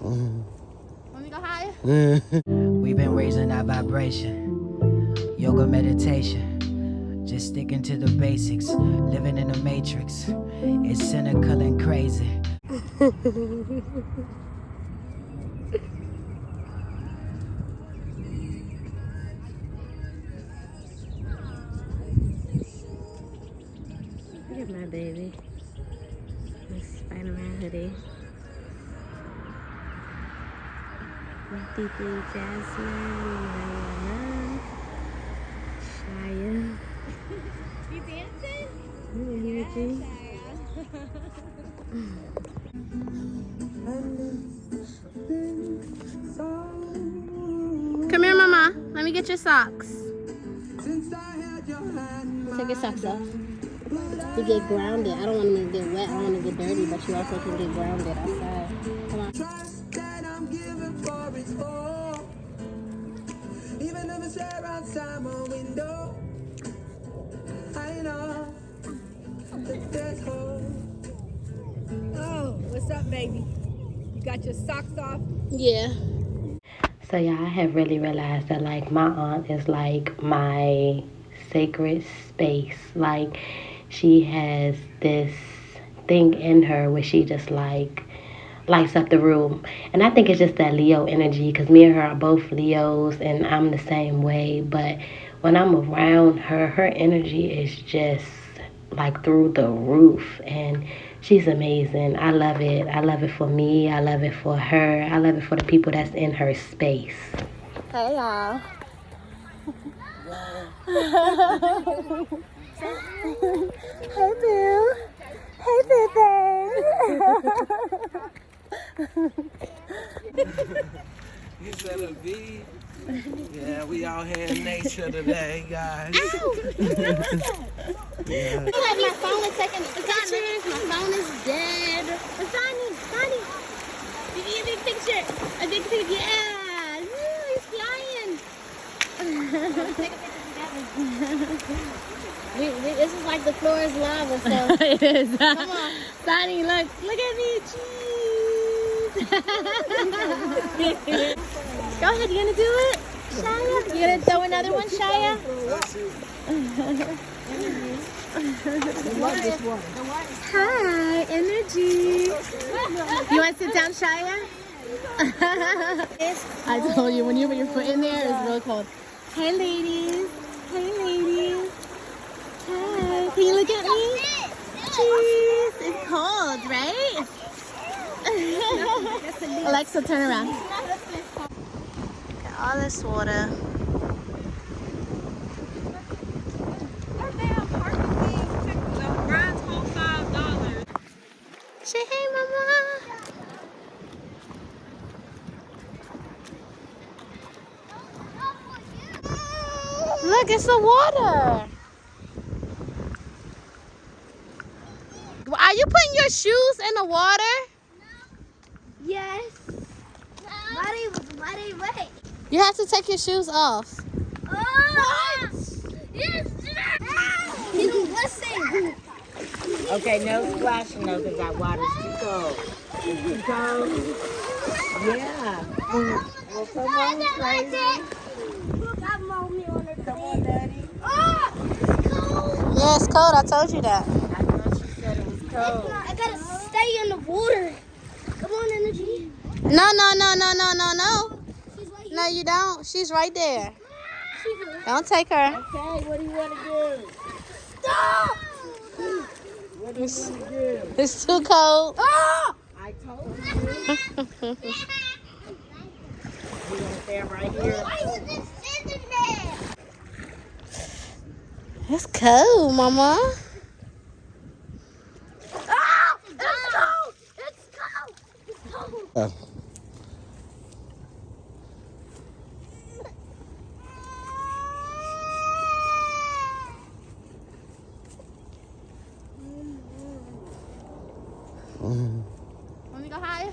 Want me to go higher? We've been raising our vibration, yoga meditation, just sticking to the basics, living in the matrix. It's cynical and crazy. Look at my baby. My Spider-Man hoodie. Deeply Jasmine, Mariana, Shia. You dancing? Energy. Come here, Mama. Let me get your socks. Take your socks off. You get grounded. I don't want them to get wet. I don't want to get dirty, but you also can get grounded outside. Come on. Even if it's there outside my window, I know that there's hope. Oh, what's up, baby? You got your socks off? Yeah. So yeah, I have really realized that like my aunt is like my sacred space. Like she has this thing in her where she just like lights up the room. And I think it's just that Leo energy because me and her are both Leos and I'm the same way. But when I'm around her, her energy is just like through the roof and she's amazing. I love it. I love it for me. I love it for her. I love it for the people that's in her space. Hey, y'all. Hey, Boo. Hey, Boo. You said a V? Yeah, we out here in nature today, guys. Yeah. My phone is taking pictures. My phone is dead. Sonny. Did you get a big picture? A big picture, yeah. Woo, he's flying. Let's take a picture together. This is like the floor is lava, so. It is. Come on. Sonny, look at me. Cheese. Go ahead, you gonna do it? Shia? You gonna throw another one, Shia? Hi, energy. You want to sit down, Shia? I told you, when you put your foot in there, it's real cold. Hey, ladies. Hey, ladies. Hi. Can you look at me? Cheese. It's cold, right? Alexa, turn around. Look at all this water. Say hey, Mama. Look, it's the water. Are you putting your shoes in the water? Yes. Why do you wait? You have to take your shoes off. What? Yes. You don't listen. Okay, no splashing though, because that water's too cold. It's too cold. Yeah. Well, come on, crazy. Got mommy on her Come on, Daddy. Oh, it's cold. Yeah, it's cold. I told you that. I thought she said it was cold. I gotta stay in the water. Come on, energy. No. She's right No, you don't. She's right there. here. Don't take her. Okay, what do you want to do? Stop! What do you want to do? It's too cold. Oh! I told you. You want to stand right here? Why is this sitting there? It's cold, Mama. Ah! It's cold! It's cold! It's cold! Want me to go higher?